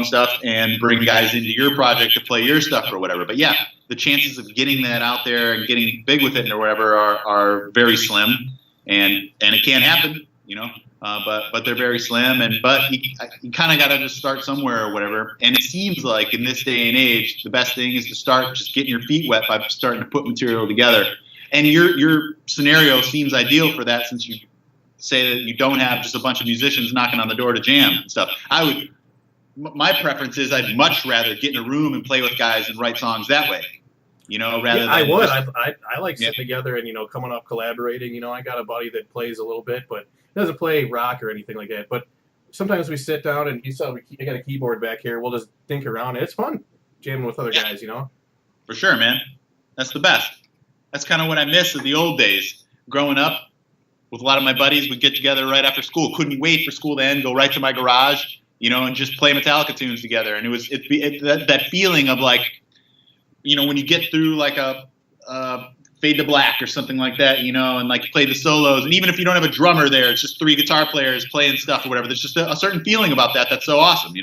stuff and bring guys into your project to play your stuff or whatever. But yeah, the chances of getting that out there and getting big with it or whatever are very slim, and it can happen, but they're very slim. But you kind of got to just start somewhere or whatever. And it seems like in this day and age, the best thing is to start just getting your feet wet by starting to put material together. And your scenario seems ideal for that, since you say that you don't have just a bunch of musicians knocking on the door to jam and stuff. My preference is I'd much rather get in a room and play with guys and write songs that way, rather than I would. I like sitting together and, coming up, collaborating. I got a buddy that plays a little bit, but doesn't play rock or anything like that. But sometimes we sit down and I got a keyboard back here. We'll just think around. It's fun jamming with other guys, For sure, man. That's the best. That's kind of what I miss of the old days. Growing up with a lot of my buddies, we'd get together right after school. Couldn't wait for school to end, go right to my garage, and just play Metallica tunes together. And that feeling of like, when you get through like a Fade to Black or something like that, and like play the solos. And even if you don't have a drummer there, it's just 3 guitar players playing stuff or whatever. There's just a certain feeling about that that's so awesome,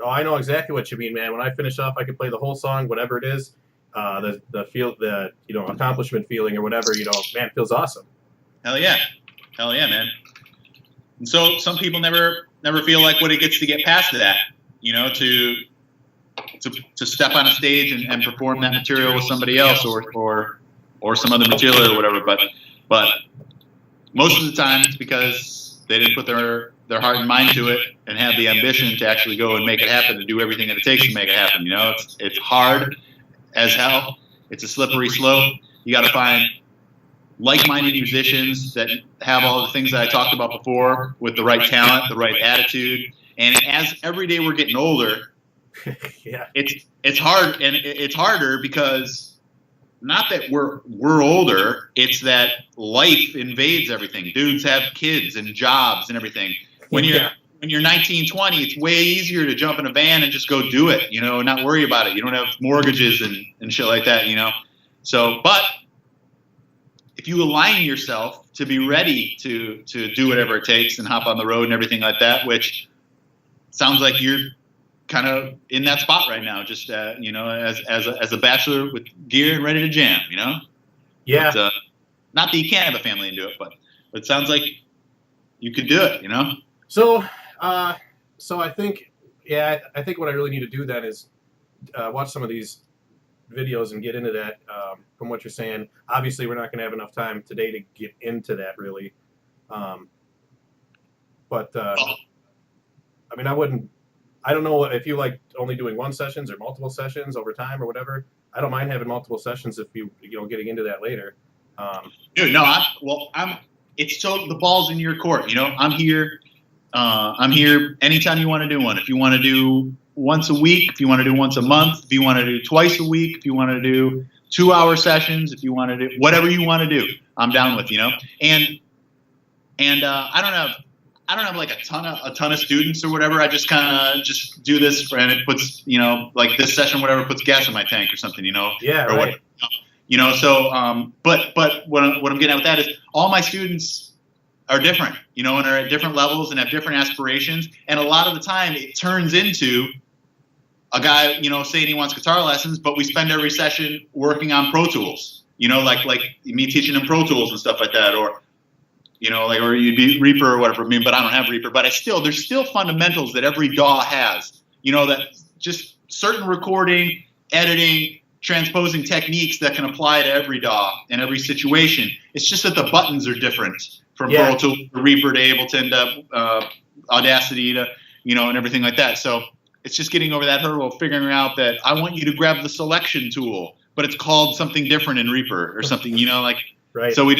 Oh, I know exactly what you mean, man. When I finish off, I can play the whole song, whatever it is. The accomplishment feeling or whatever, man, it feels awesome. Hell yeah, man. And so some people never feel like what it gets to get past that, to step on a stage and perform that material with somebody else or some other material or whatever. But most of the time it's because they didn't put their heart and mind to it and have the ambition to actually go and make it happen, to do everything that it takes to make it happen. It's hard as hell. It's a slippery slope. You got to find like-minded musicians that have all the things that I talked about before, with the right talent, the right attitude. And as every day we're getting older, yeah, it's hard, and it's harder because not that we're older, it's that life invades everything. Dudes have kids and jobs and everything. When you're 19, 20, it's way easier to jump in a van and just go do it, not worry about it. You don't have mortgages and shit like that, So, but if you align yourself to be ready to do whatever it takes and hop on the road and everything like that, which sounds like you're kind of in that spot right now, just as a bachelor with gear and ready to jam, Yeah. But, not that you can't have a family and do it, but it sounds like you could do it, So I think what I really need to do then is watch some of these videos and get into that. From what you're saying, obviously we're not going to have enough time today to get into that really. I don't know if you like only doing one sessions or multiple sessions over time or whatever. I don't mind having multiple sessions if you getting into that later. Dude, no, it's so the ball's in your court. I'm here. I'm here anytime you want to do one. If you want to do once a week, if you want to do once a month, if you want to do twice a week, if you want to do 2-hour sessions, if you want to do whatever you want to do, I'm down with, And I don't have like a ton of students or whatever. I just kind of just do this, and it puts, like this session, whatever, puts gas in my tank or something, Yeah, or right. So, but what I'm getting at with that is all my students are different, and are at different levels and have different aspirations. And a lot of the time it turns into a guy, saying he wants guitar lessons, but we spend every session working on Pro Tools, like me teaching him Pro Tools and stuff like that, or or you'd be Reaper or whatever. But I don't have Reaper. But there's still fundamentals that every DAW has. That just certain recording, editing, transposing techniques that can apply to every DAW and every situation. It's just that the buttons are different from Pro Tools to Reaper to Ableton to Audacity to and everything like that. So it's just getting over that hurdle of figuring out that I want you to grab the selection tool, but it's called something different in Reaper or something. Right. So we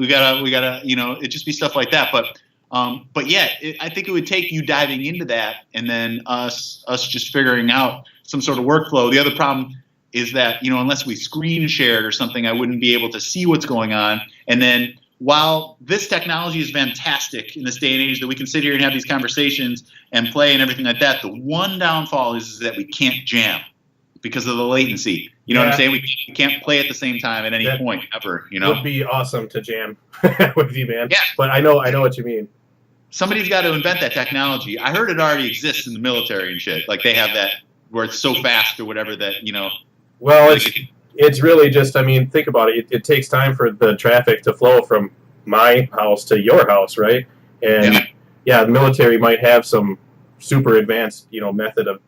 gotta, it just be stuff like that. But yeah, I think it would take you diving into that and then us just figuring out some sort of workflow. The other problem is that, unless we screen shared or something, I wouldn't be able to see what's going on. And then while this technology is fantastic in this day and age that we can sit here and have these conversations and play and everything like that, the one downfall is that we can't jam because of the latency. You know what I'm saying? We can't play at the same time at any point ever, Would be awesome to jam with you, man. Yeah. But I know what you mean. somebody's got to invent that technology. I heard it already exists in the military and shit. Like they have that where it's so fast or whatever that, you know. Well, it's really just, I mean, think about it. It takes time for the traffic to flow from my house to your house, right? And yeah, the military might have some super advanced, you know, method of,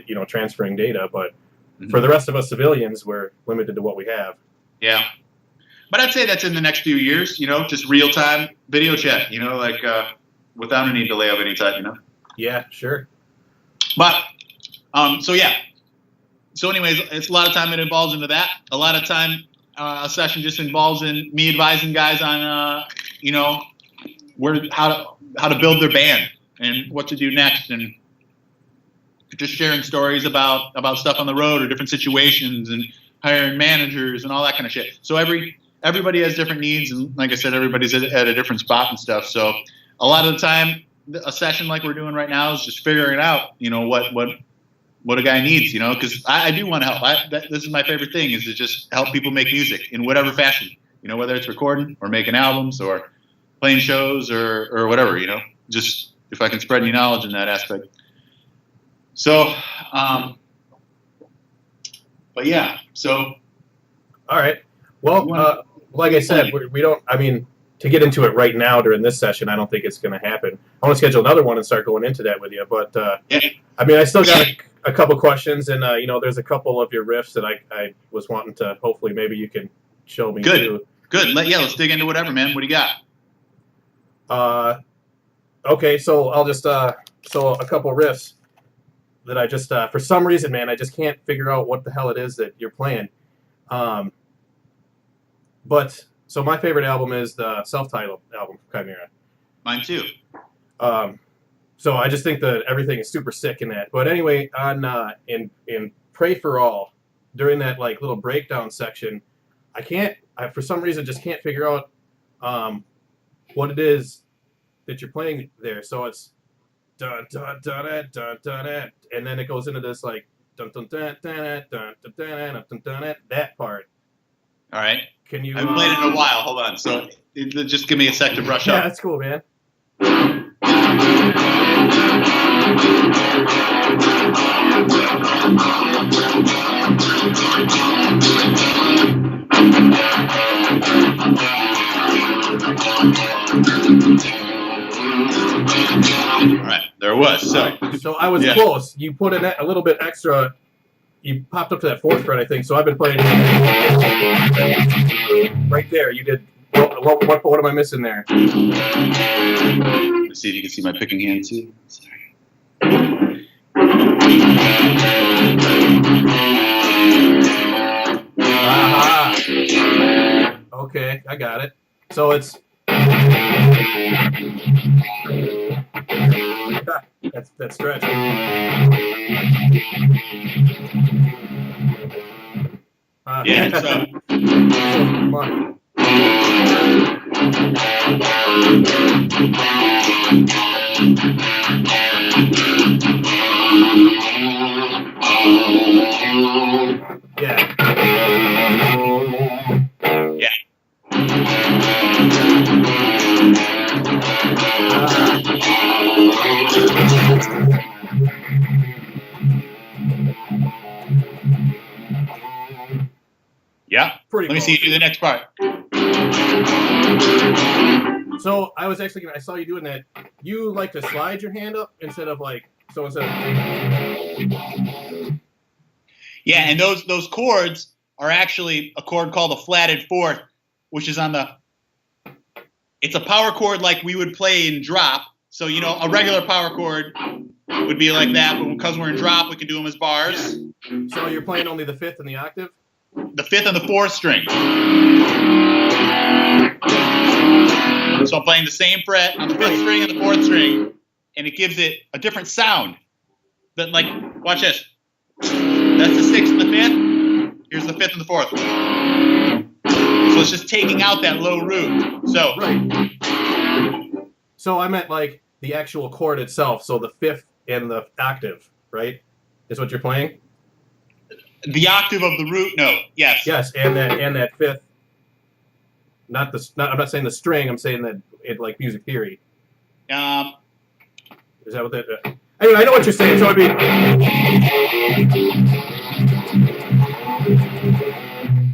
you know, transferring data, but for the rest of us civilians, we're limited to what we have. Yeah. But I'd say that's in the next few years, you know, just real-time video chat, you know, like without any delay of any type, you know. Yeah, sure. But, so yeah. So anyways, it's a lot of time it involves into that. A lot of time a session just involves in me advising guys on, you know, how to build their band and what to do next, and just sharing stories about stuff on the road or different situations and hiring managers and all that kind of shit. So everybody has different needs, and like I said, everybody's at a different spot and stuff. So a lot of the time, a session like we're doing right now is just figuring out, you know, what a guy needs, you know, because I do want to help. This is my favorite thing, is to just help people make music in whatever fashion, you know, whether it's recording or making albums or playing shows or whatever, you know, just if I can spread any knowledge in that aspect. So, but yeah, so. All right. Well, like I said, we don't, I mean, to get into it right now during this session, I don't think it's going to happen. I want to schedule another one and start going into that with you. But, I mean, I still got a couple questions, and, you know, there's a couple of your riffs that I was wanting to, hopefully maybe you can show me. Good. Let's dig into whatever, man. What do you got? Okay, so I'll just, so a couple riffs that I just, for some reason, man, I just can't figure out what the hell it is that you're playing. But so my favorite album is the self-titled album, Chimera. Mine too. So I just think that everything is super sick in that. But anyway, on in Pray for All, during that like little breakdown section, I for some reason just can't figure out what it is that you're playing there. So it's dun dun dun dun dun dun, and then it goes into this like dun dun dun dun dun dun dun dun dun, that part. All right. Can you? I've played it in a while. Hold on. So just give me a sec to brush up. Yeah, that's cool, man. All right, there it was. So I was close. You put in a little bit extra. You popped up to that fourth fret, I think. So I've been playing right there. You did. What am I missing there? Let's see if you can see my picking hand too. Sorry. Aha. Okay, I got it. So it's that stretch. Yeah. So. Come on. Yeah. Yeah. Yeah. Pretty Let me see you do the next part. So I was actually I saw you doing that. You like to slide your hand up instead of like so instead of. Yeah, and those chords are actually a chord called a flatted fourth, which is on the. It's a power chord like we would play in drop. So you know a regular power chord would be like that, but because we're in drop, we can do them as bars. So you're playing only the fifth and the octave? The fifth and the fourth string. So I'm playing the same fret on the fifth string and the fourth string, and it gives it a different sound. That like, watch this. That's the sixth and the fifth. Here's the fifth and the fourth. So it's just taking out that low root. So right. So I meant like the actual chord itself. So the fifth and the octave, right? Is what you're playing? The octave of the root note, yes. Yes, and that fifth. I'm not saying the string. I'm saying that it like music theory. Is that what that? I mean, I know what you're saying. So it'd be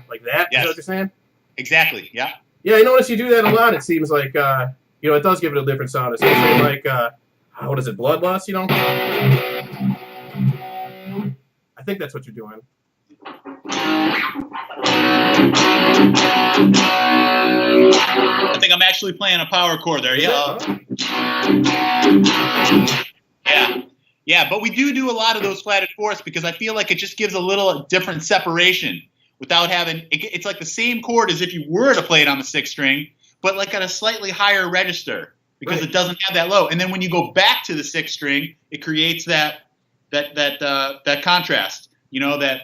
like that. Yes. Is that what you're saying? Exactly. Yeah. Yeah, I notice you do that a lot. It seems like it does give it a different sound, especially like what is it, Bloodlust? I think that's what you're doing. I think I'm actually playing a power chord there. Yeah. Yeah, but we do a lot of those flatted fourths because I feel like it just gives a little different separation without having. It's like the same chord as if you were to play it on the 6th string, but like at a slightly higher register because it doesn't have that low. And then when you go back to the 6th string, it creates that contrast. That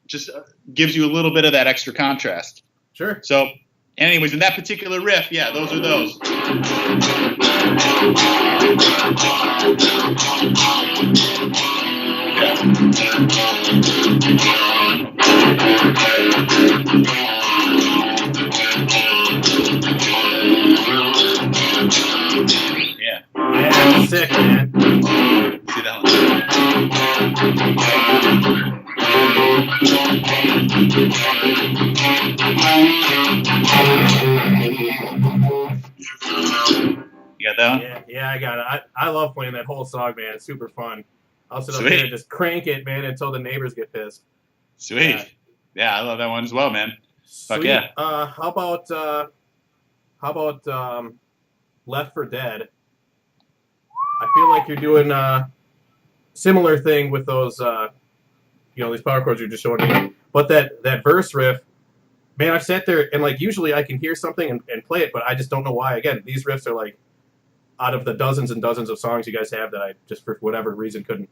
just gives you a little bit of that extra contrast. Sure. So, anyways, in that particular riff, yeah, those are those. Yeah. Yeah, sick, man. See that one? You got that one? Yeah, I got it. I love playing that whole song, man. It's super fun. I'll sit up Sweet. there and just crank it, man, until the neighbors get pissed. Sweet. Yeah, I love that one as well, man. Sweet. Fuck yeah. How about Left for Dead? I feel like you're doing a similar thing with those, these power chords you just showed me. But that verse riff, man, I sat there and like usually I can hear something and play it, but I just don't know why. Again, these riffs are like out of the dozens and dozens of songs you guys have that I just for whatever reason couldn't.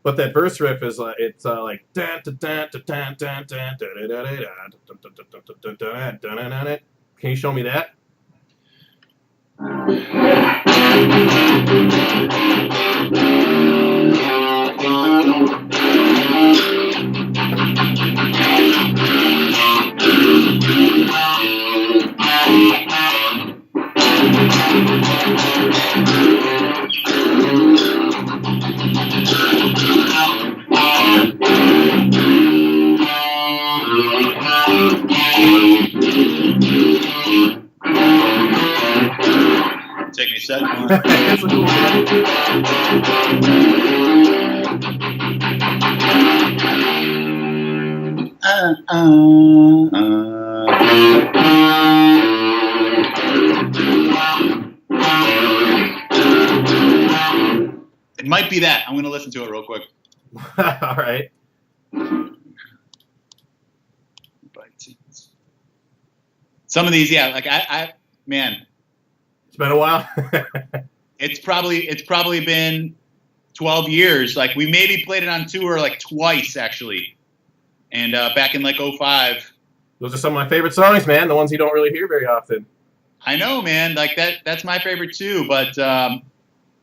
But that verse riff is it's like can you show me that? Take me a sec. It might be that. I'm going to listen to it real quick. All right. Some of these, yeah, like man. It's been a while. It's probably been 12 years. Like we maybe played it on tour like twice actually. And back in like 2005. Those are some of my favorite songs, man. The ones you don't really hear very often. I know, man. Like that's my favorite too, but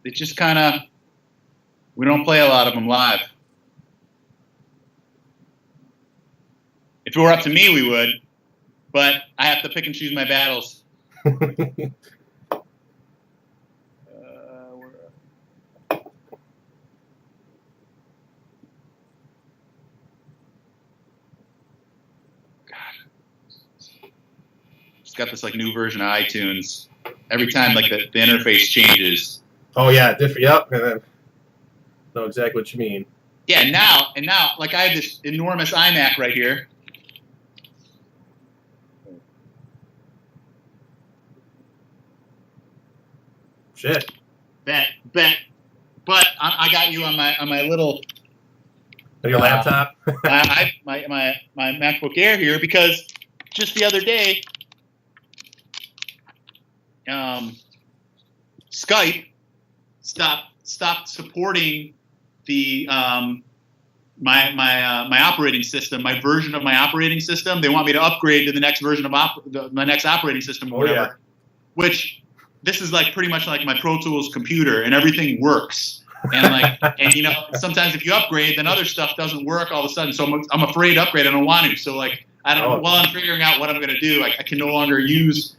it just kind of we don't play a lot of them live. If it were up to me, we would, but I have to pick and choose my battles. It's got this like new version of iTunes. Every time like the interface changes. Oh yeah, different. Yep. And then know exactly what you mean. Yeah, now like I have this enormous iMac right here. Shit. Bet. But I got you on my little. Your laptop. my MacBook Air here because just the other day. Skype stopped supporting the my operating system, my version of my operating system. They want me to upgrade to the next version of my next operating system or whatever. Yeah. Which this is like pretty much like my Pro Tools computer, and everything works. And like and sometimes if you upgrade, then other stuff doesn't work all of a sudden. So I'm afraid to upgrade. I don't want to. So like I don't. While I'm figuring out what I'm going to do, I can no longer use.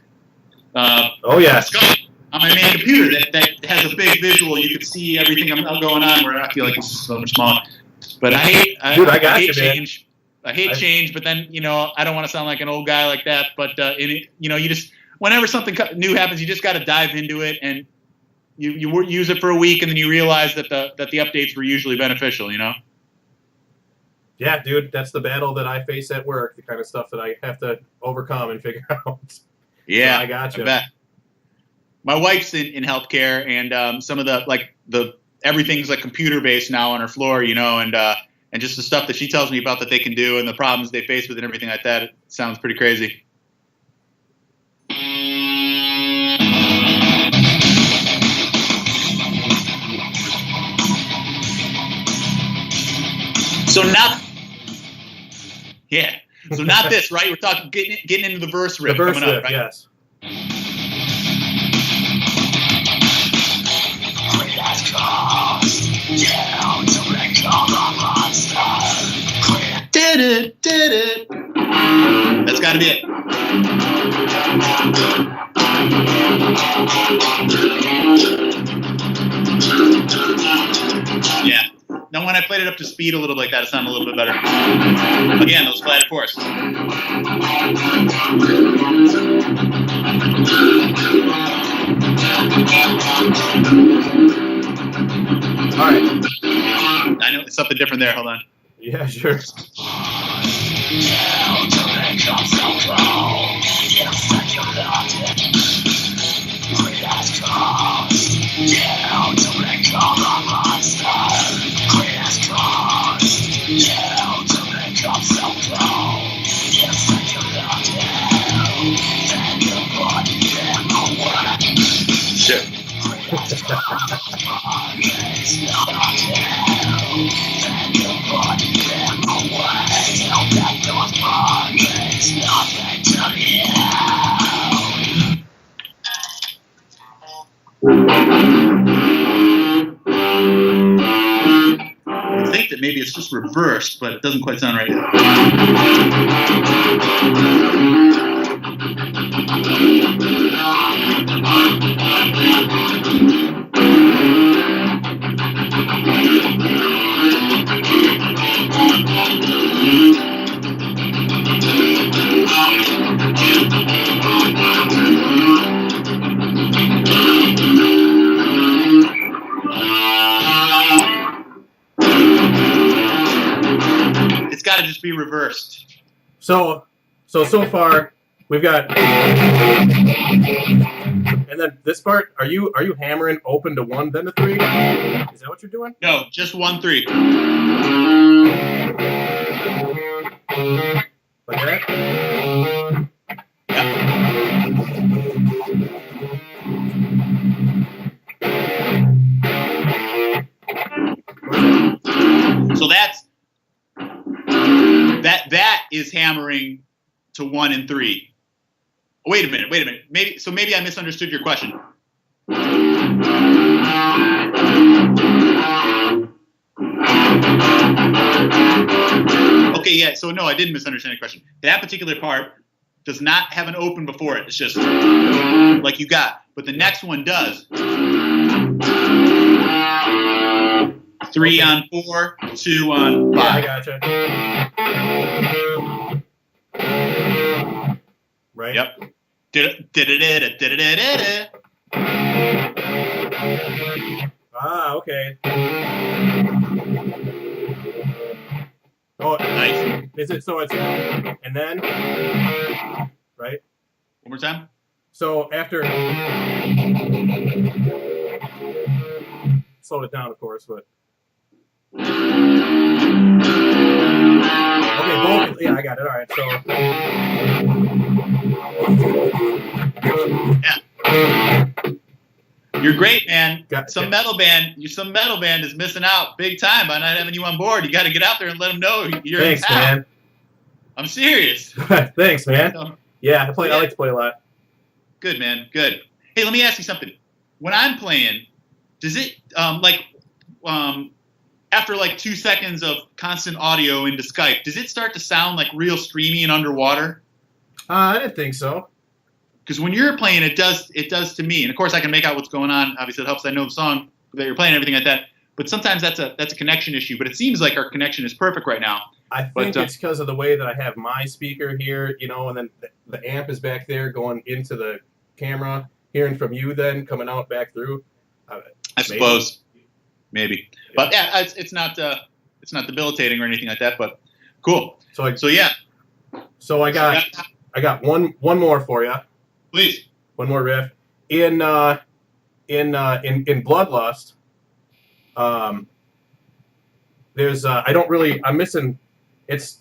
Skype. on my main computer that has a big visual. You can see everything I'm going on. Where I feel like it's so much smaller. But I hate change. I hate change. But then I don't want to sound like an old guy like that. But you just whenever something new happens, you just got to dive into it, and you use it for a week, and then you realize that the updates were usually beneficial. Yeah, dude, that's the battle that I face at work. The kind of stuff that I have to overcome and figure out. Yeah, so I gotcha. I bet. My wife's in healthcare, and some of the everything's like computer based now on her floor, and just the stuff that she tells me about that they can do and the problems they face with and everything like that. It sounds pretty crazy. So not this, right? We're talking getting into the verse riff coming up, right? Yes. Did it. That's got to be it. Yeah. Now, when I played it up to speed a little like that, it sounded a little bit better. Again, those flat fours. All right. I know it's something different there. Hold on. Yeah, sure. Shit. I think that maybe it's just reversed, but it doesn't quite sound right yet. It's got to just be reversed. So far we've got, and then this part. Are you hammering open to 1 then to 3? Is that what you're doing? No, just 1 3. Like that? Yeah. So that is hammering to 1 and 3. Wait a minute. Maybe I misunderstood your question. Okay, yeah. So no, I didn't misunderstand your question. That particular part does not have an open before it. It's just like you got. But the next one does. 3 on 4, 2 on 5. Yeah, I gotcha. Right. Yep. Ah, okay. Oh, Nice. Is it so? It's and then right. One more time. So after slowed it down, of course, but okay, both. Yeah, I got it. All right, so yeah. You're great, man. Some metal band is missing out big time by not having you on board. You got to get out there and let them know you're Thanks, in town. man. I'm serious. Thanks, man. I like to play a lot. Good, man. Good. Hey, let me ask you something. When I'm playing, does it after like 2 seconds of constant audio into Skype, does it start to sound like real streamy and underwater? I didn't think so. because when you're playing, it does to me. And of course, I can make out what's going on. Obviously, it helps. I know the song that you're playing, everything like that. But sometimes that's a connection issue. But it seems like our connection is perfect right now. I think it's because of the way that I have my speaker here, and then the amp is back there going into the camera, hearing from you, then coming out back through. I suppose, maybe. But yeah, it's not debilitating or anything like that. But cool. So yeah. So I got one more for you. Please. One more riff in Bloodlust. There's I'm missing. It's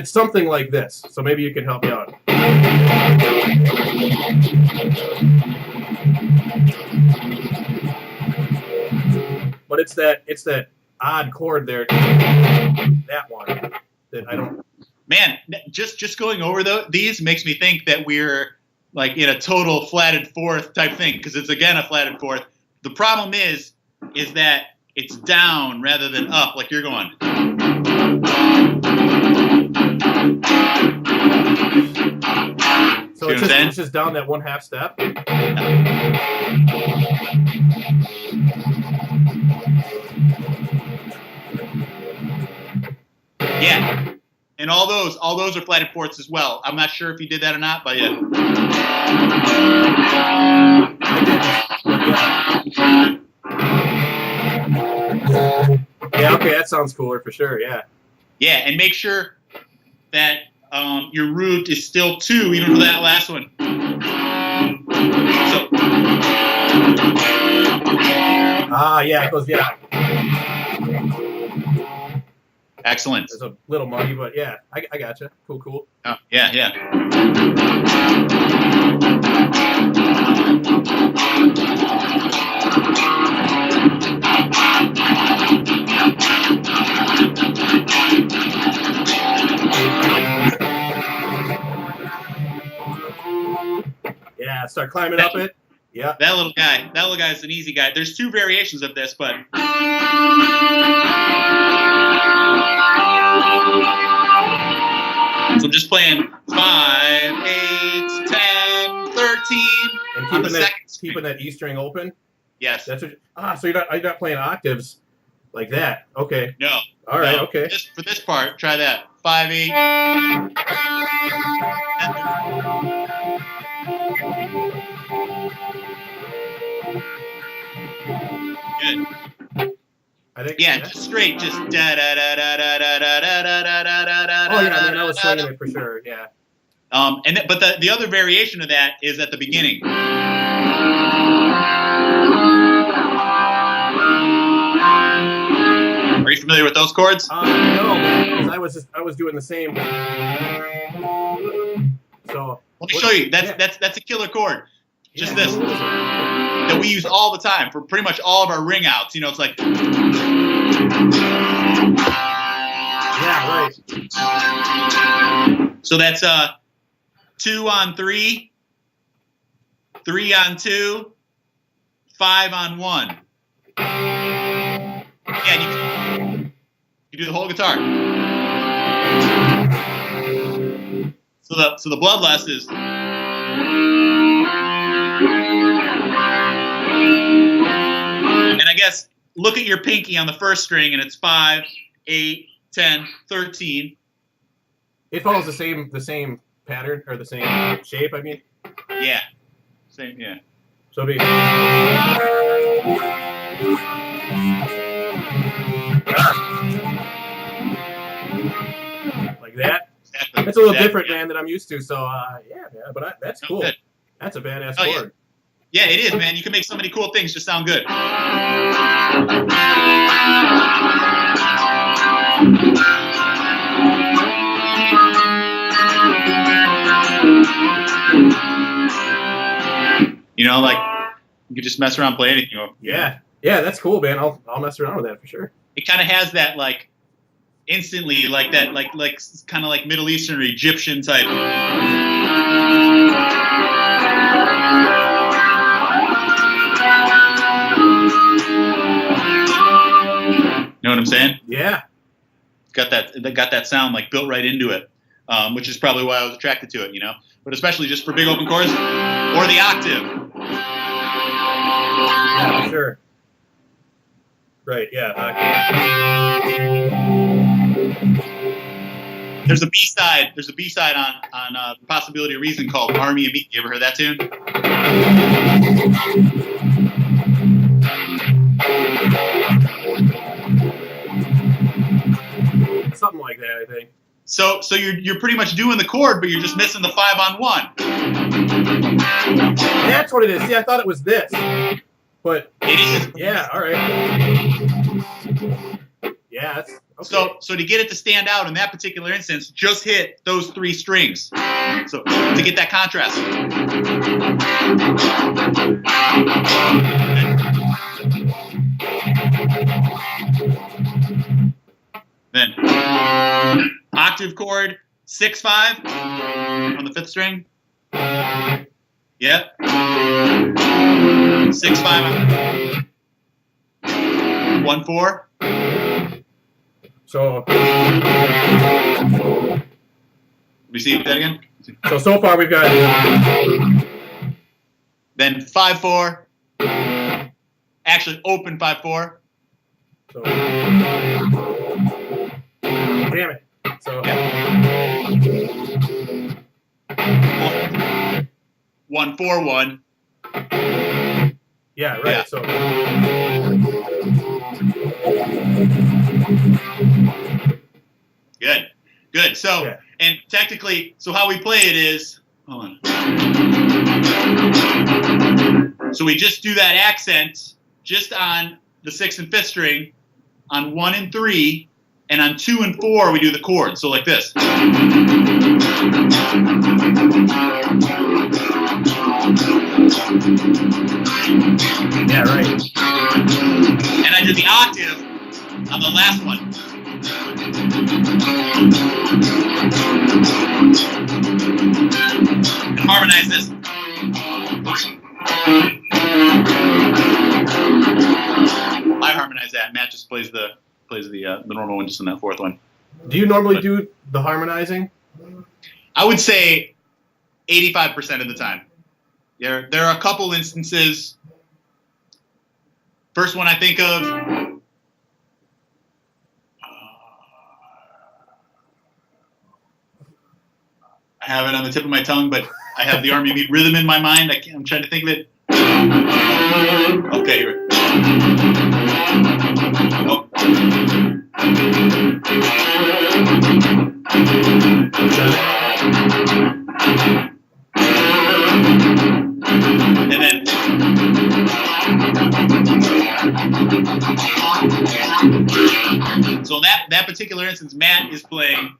something like this. So maybe you can help me out. But it's that odd chord there. That one that I don't. Man, just going over these makes me think that we're like in a total flatted fourth type thing, because it's again a flatted fourth. The problem is that it's down rather than up, like you're going. So it's just down that 1/2 step. Yeah. And all those are flatted fourths as well. I'm not sure if you did that or not, but yeah. Yeah, okay, that sounds cooler for sure, yeah. Yeah, and make sure that your root is still 2, even for that last one. So. Yeah, it goes, yeah. Excellent. It's a little muddy, but yeah, I gotcha. Cool. Oh, yeah. Yeah, start climbing up it. Yeah. That little guy is an easy guy. There's 2 variations of this, but. So I'm just playing 5, 8, 10, 13. And keeping that E string open. Yes. That's what. So you're not playing octaves like that. Okay. No. All right. No. Okay. For this part, try that. 5, 8. Good. I think. Yeah, just straight, just da da da da da da da da da da da da. Oh yeah, I was swinging it for sure. Yeah. But the other variation of that is at the beginning. Are you familiar with those chords? No, because I was doing the same. So let me show you. That's a killer chord. Just this that we use all the time for pretty much all of our ring outs. It's like. Yeah, right. So that's 2 on 3, 3 on 2, 5 on 1. Yeah, you do the whole guitar. So the Bloodlust is. And I guess look at your pinky on the first string, and it's 5, 8, 10, 13. It follows the same pattern or the same shape. I mean. Yeah. Same. Yeah. So it'll be. Like that. Exactly. It's a little different, man, than I'm used to. So but that's cool. Good. That's a badass chord. Yeah, it is, man. You can make so many cool things just sound good. Like you could just mess around, play anything. Yeah, that's cool, man. I'll mess around with that for sure. It kind of has that like instantly like that like kind of like Middle Eastern or Egyptian type. You know what I'm saying? Yeah. Got that sound like built right into it. which is probably why I was attracted to it, you know. But especially just for big open chords or the octave. Yeah, for sure. Right, yeah. There's a B-side. There's a B-side on The Possibility of Reason called Army of Me. You ever heard that tune? Something like that, I think. So you're pretty much doing the chord, but you're just missing the 5-on-1. That's what it is. See, I thought it was this. But it is. Yeah, all right. Yeah, that's okay. So to get it to stand out in that particular instance, just hit those 3 strings. So to get that contrast. Then octave chord 6-5 on the 5th string. Yep. 6-5. 1-4. So let me see that again. So far we've got then 5-4. Actually, open 5-4. So damn it. So yeah. 1-4-1. Yeah, right. Yeah. So good. So yeah. And technically, so how we play it is, hold on. So we just do that accent just on the 6th and 5th string, on 1 and 3, and on 2 and 4 we do the chord. So like this. Yeah, right. And I did the octave on the last one. And harmonize this. I harmonize that. Matt just plays the normal one just on that 4th one. Do you normally do the harmonizing? I would say 85% of the time. There are a couple instances. First one I think of. I have it on the tip of my tongue, but I have the Army of Me rhythm in my mind. I'm trying to think of it. Okay. Oh. And then. So in that particular instance, Matt is playing.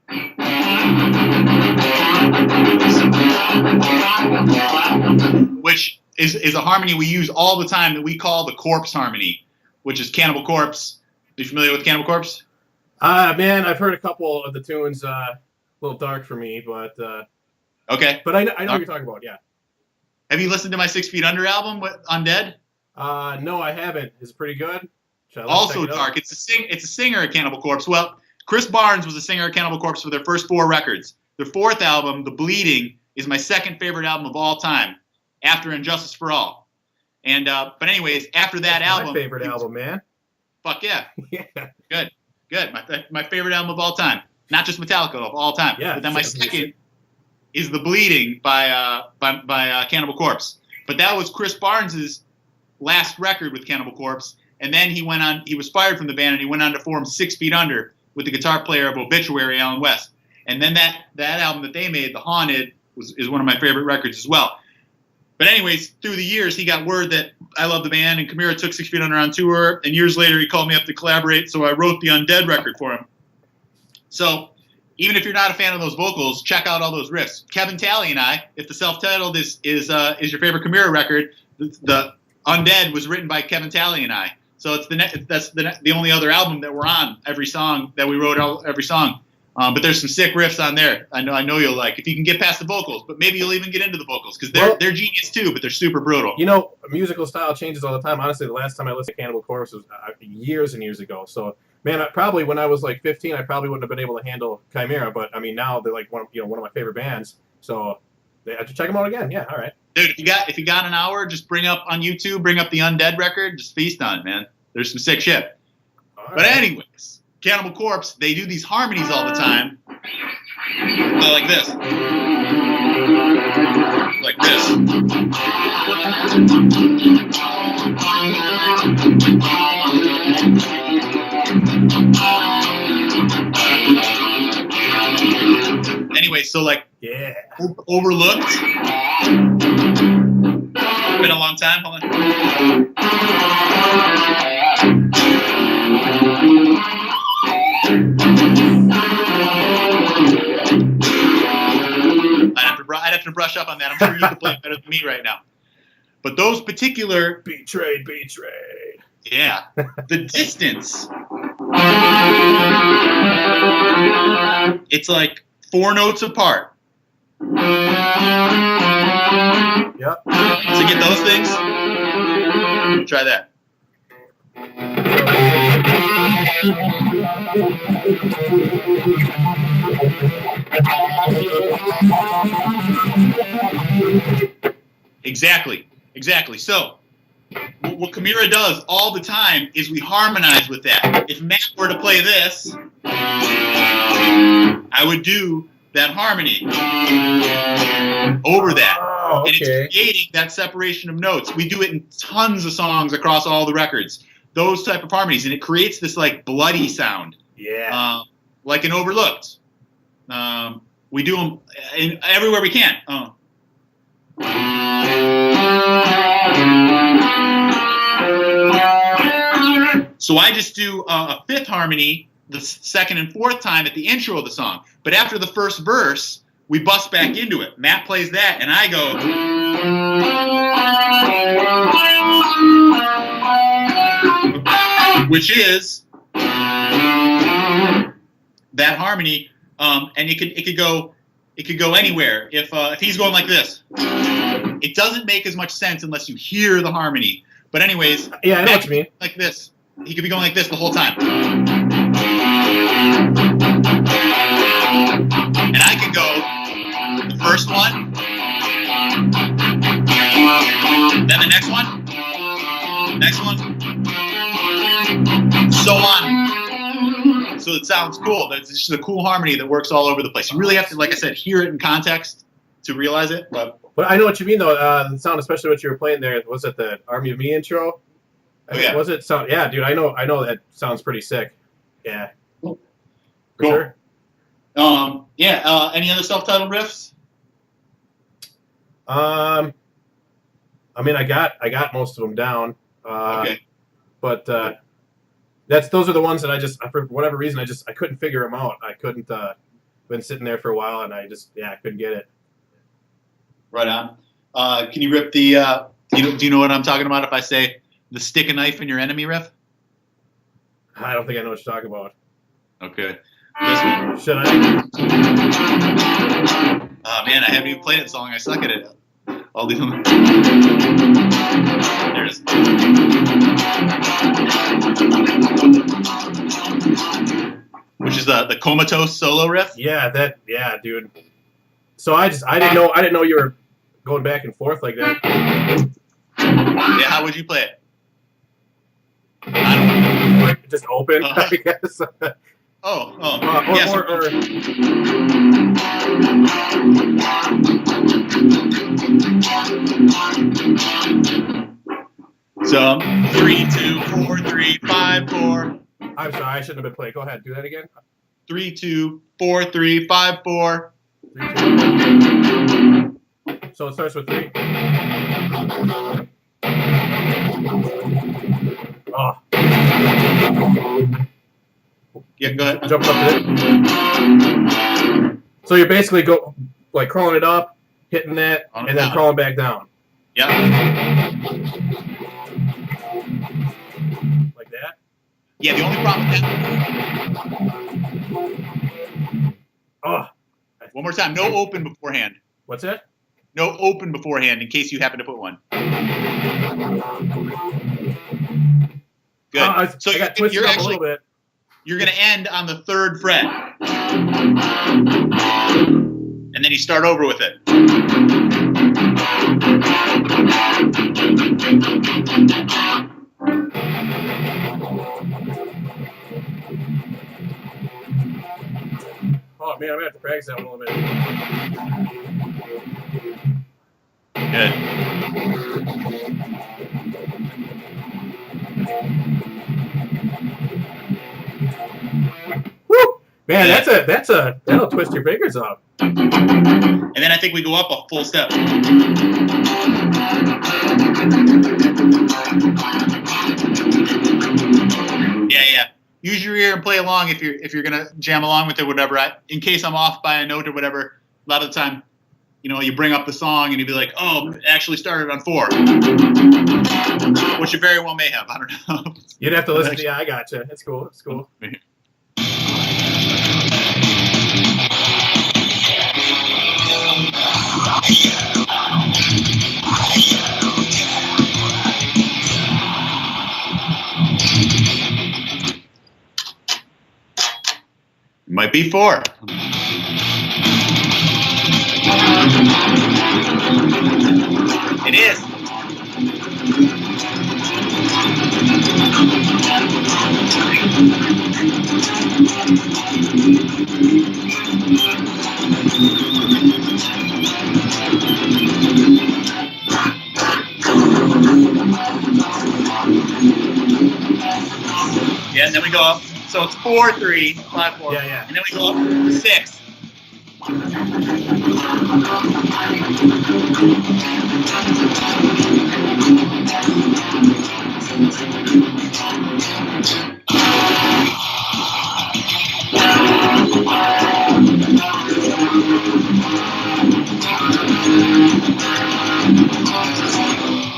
Which is a harmony we use all the time that we call the Corpse harmony, which is Cannibal Corpse. Are you familiar with Cannibal Corpse? Man, I've heard a couple of the tunes. A little dark for me, but okay. But I know what you're talking about. Yeah. Have you listened to my 6 Feet Under album with Undead? No, I haven't. Is it pretty good? Also dark. It's a singer at Cannibal Corpse. Well, Chris Barnes was a singer at Cannibal Corpse for their first 4 records. Their 4th album, The Bleeding, is my 2nd favorite album of all time, after Injustice for All. And but anyways, after that album, my favorite album, man. Fuck yeah. Yeah. Good. My favorite album of all time, not just Metallica, of all time. Yeah. But then my second is The Bleeding by Cannibal Corpse. But that was Chris Barnes's last record with Cannibal Corpse, and then he was fired from the band and he went on to form 6 Feet Under with the guitar player of Obituary, Alan West. And then that album that they made, The Haunted, is one of my favorite records as well. But anyways, through the years, he got word that I love the band, and Kamira took 6 Feet Under on tour, and years later he called me up to collaborate, so I wrote the Undead record for him. So even if you're not a fan of those vocals, check out all those riffs. Kevin Talley and I, if the self-titled is your favorite Kamira record, the Undead was written by Kevin Talley and I. So it's that's the only other album that we're on, every song that we wrote, every song. But there's some sick riffs on there. I know you'll like if you can get past the vocals, but maybe you'll even get into the vocals because they're genius too, but they're super brutal. You know, musical style changes all the time. Honestly, the last time I listened to Cannibal Corpse was years and years ago. So Man, probably when I was like 15, I probably wouldn't have been able to handle Chimera. But I mean, now they're like one of my favorite bands. So I have to check them out again. Yeah, all right. Dude, if you got an hour, just bring up on YouTube, bring up the Undead record, just feast on it, man. There's some sick shit. But anyways, Cannibal Corpse, they do these harmonies all the time. Like this. Like this. Anyway, so like, yeah, Overlooked. Been a long time. Hold on. I'd have to brush up on that. I'm sure you could play it better than me right now. But those particular betrayed. Yeah, the distance. It's like 4 notes apart. Yep. To get those things, try that. Exactly. So, what Chimera does all the time is we harmonize with that. If Matt were to play this, I would do that harmony over that. Oh, okay. And it's creating that separation of notes. We do it in tons of songs across all the records. Those type of harmonies, and it creates this like bloody sound. Yeah. Like an Overlooked. We do them everywhere we can. So I just do a 5th harmony the 2nd and 4th time at the intro of the song. But after the first verse, we bust back into it. Matt plays that, and I go. Which is that harmony, and it could go anywhere. If he's going like this, it doesn't make as much sense unless you hear the harmony. But anyways, yeah, I know what you mean. Like this, he could be going like this the whole time, and I could go the first one, then the next one, so on. So it sounds cool. It's just a cool harmony that works all over the place. You really have to, like I said, hear it in context to realize it. But I know what you mean, though. The sound, especially what you were playing there, was it the Army of Me intro? Oh, yeah. Was it sound? Yeah, dude. I know that sounds pretty sick. Yeah. Cool. Sure. Yeah. Any other self-titled riffs? I mean, I got most of them down. Okay. But those are the ones that I just, for whatever reason, I couldn't figure them out. I couldn't. Been sitting there for a while, and I couldn't get it. Right on. Can you rip the? Do you know what I'm talking about? If I say the stick a knife in your enemy riff? I don't think I know what you're talking about. Okay. This one. Should I? Oh man, I haven't even played that song. I suck at it. All these. There it is. Which is the comatose solo riff? Yeah, dude. So I didn't know you were going back and forth like that. Yeah, how would you play it? I don't know. Just open, I guess. Yes. So 3, 2, 4, 3, 5, 4. I'm sorry, I shouldn't have been playing. Go ahead, do that again. 3, 2, 4, 3, 5, 4. 3, 2. So it starts with 3. Oh. Yeah, go ahead. Jump up to it. So you're basically crawling it up, hitting that, and then crawling back down. Yeah. Like that? Yeah, the only problem with that. Oh. One more time. No open beforehand. What's that? No open beforehand in case you happen to put one. Good. So I got twisted up a little bit. you're going to end on the 3rd fret. And then you start over with it. Oh, man, I'm going to have to practice that one a little bit. Good. Woo! Man, that'll twist your fingers off. And then I think we go up a full step. Yeah. Use your ear and play along if you're gonna jam along with it, whatever. In case I'm off by a note or whatever, a lot of the time, you bring up the song and you'd be like, "Oh, it actually started on 4," which it very well may have. I don't know. You'd have to listen to. Yeah, I gotcha. It's cool. It's cool. Might be 4. It is. Yeah, and then we go up. So it's 4, 3, 5, 4. Yeah. And then we go up to 6.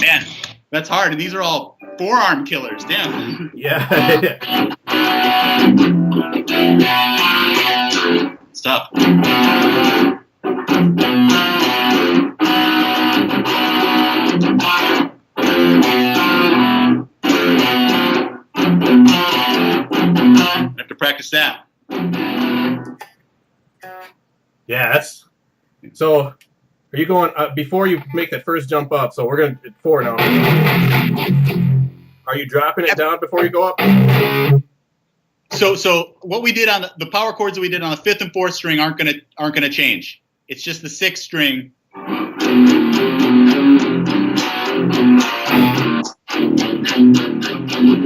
Man, that's hard. And these are all forearm killers. Damn. Yeah. It's tough. I have to practice that. Yeah, that's so. Are you going before you make that first jump up? So we're going to 4 now. Are you dropping it down before you go up? So what we did on the power chords that we did on the 5th and 4th string aren't gonna change. It's just the 6th string. And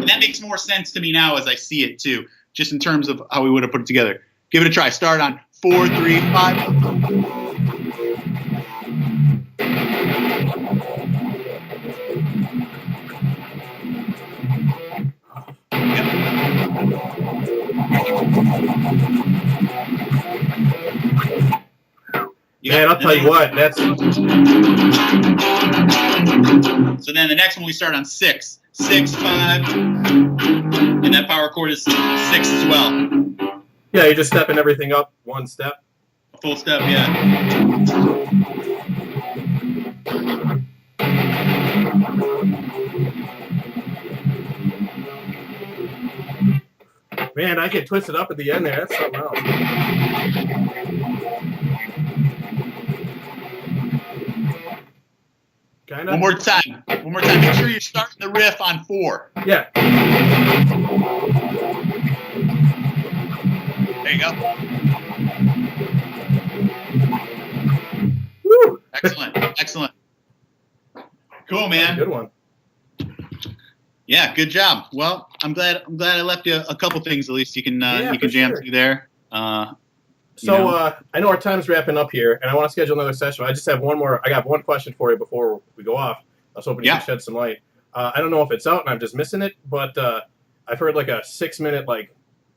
that makes more sense to me now as I see it too, just in terms of how we would have put it together. Give it a try. Start on 4, 3, 5. Man, I'll tell you what, that's... So then the next one we start on 6. 6, 5. And that power chord is 6 as well. Yeah, you're just stepping everything up one step. Full step, yeah. Man, I get twisted up at the end there. That's something else. Kinda. One more time. Make sure you're starting the riff on 4. Yeah. There you go. Woo! Excellent. Cool, man. Good one. Yeah, good job. Well, I'm glad I left you a couple things at least you can jam through there. I know our time's wrapping up here, and I want to schedule another session. I just have one more. I got one question for you before we go off. I was hoping you could shed some light. I don't know if it's out and I'm just missing it, but I've heard like a 6-minute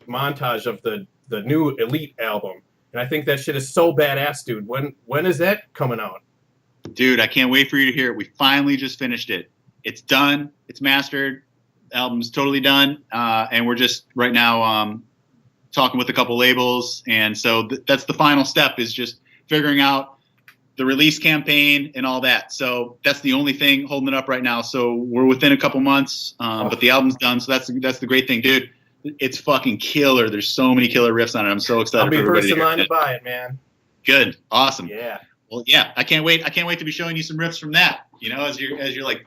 montage of the new Elite album, and I think that shit is so badass, dude. When is that coming out? Dude, I can't wait for you to hear it. We finally just finished it. It's done. It's mastered. The album's totally done, and we're just right now talking with a couple labels, and so that's the final step is just figuring out the release campaign and all that. So that's the only thing holding it up right now. So we're within a couple months, but the album's done. So that's the great thing, dude. It's fucking killer. There's so many killer riffs on it. I'm so excited I'll be for everybody first in to hear line it. to buy it, man. Good, awesome. Yeah. Well, yeah, I can't wait. I can't wait to be showing you some riffs from that. You know, as you're like,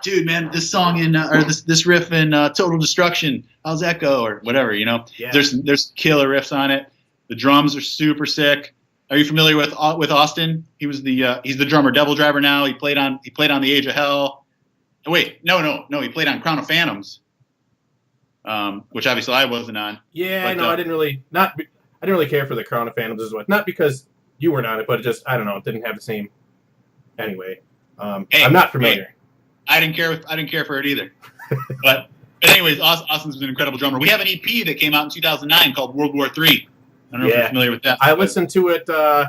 dude, man, this song in or this riff in Total Destruction, how's that go, or whatever. You know, Yeah. there's killer riffs on it. The drums are super sick. Are you familiar with Austin? He's the drummer, Devil Driver now. He played on The Age of Hell. Oh, wait, no. He played on Crown of Phantoms, which obviously I wasn't on. Yeah, but, I didn't really care for the Crown of Phantoms as well. Not because you weren't on it, but it just I don't know. It didn't have the same. Anyway, Hey, I'm not familiar. Hey, I didn't care for it either. but anyways, Austin's an incredible drummer. We have an EP that came out in 2009 called World War III. I don't know if you're familiar with that. I listened to it. I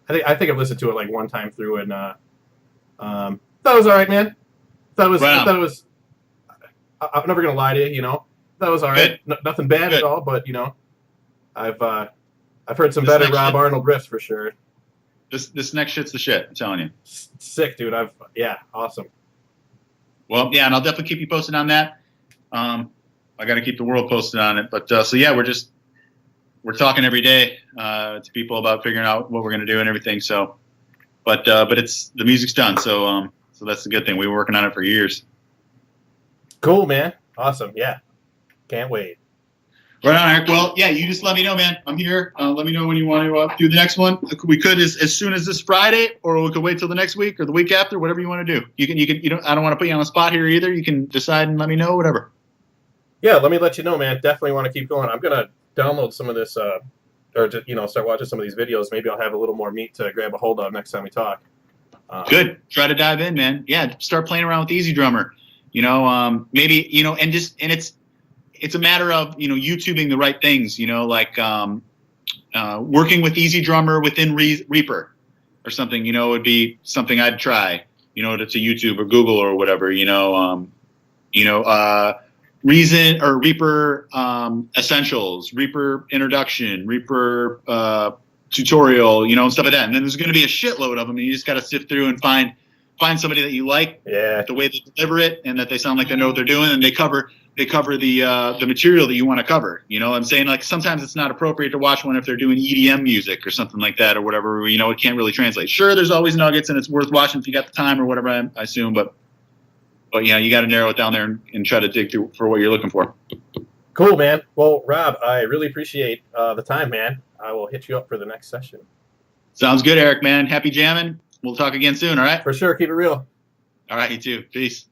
think I've listened to it like one time through, and thought it was all right, man. I thought it was. I'm never gonna lie to you. You know, that was all right. Nothing bad at all, but you know, I've heard some better Rob Arnold riffs for sure. This next shit's the shit. I'm telling you. Sick, dude. Awesome. Well, yeah, and I'll definitely keep you posted on that. I got to keep the world posted on it. But so yeah, we're talking every day to people about figuring out what we're gonna do and everything. So, but it's the music's done. So that's the good thing. We were working on it for years. Cool, man. Awesome. Yeah. Can't wait. Right on, Eric. Well, yeah, you just let me know, man. I'm here. Let me know when you want to do the next one. We could as soon as this Friday, or we could wait till the next week or the week after, whatever you want to do. You can. I don't want to put you on the spot here either. You can decide and let me know, whatever. Yeah, let me let you know, man. Definitely want to keep going. I'm gonna download some of this, or start watching some of these videos. Maybe I'll have a little more meat to grab a hold of next time we talk. Good. Try to dive in, man. Yeah, start playing around with Easy Drummer. Maybe and it's a matter of YouTubing the right things. Like working with Easy Drummer within Reaper or something. Would be something I'd try. To YouTube or Google or whatever. Reason or Reaper Essentials, Reaper Introduction, Reaper tutorial, and stuff like that. And then there's going to be a shitload of them, and you just got to sift through and find somebody that you like, the way they deliver it, and that they sound like they know what they're doing, and they cover the material that you want to cover. I'm saying, like, sometimes it's not appropriate to watch one if they're doing EDM music or something like that or whatever. It can't really translate. Sure, there's always nuggets, and it's worth watching if you got the time or whatever, I assume, but yeah, you got to narrow it down there and try to dig through for what you're looking for. Cool, man. Well, Rob, I really appreciate the time, man. I will hit you up for the next session. Sounds good, Eric, man. Happy jamming. We'll talk again soon, all right? For sure. Keep it real. All right, you too. Peace.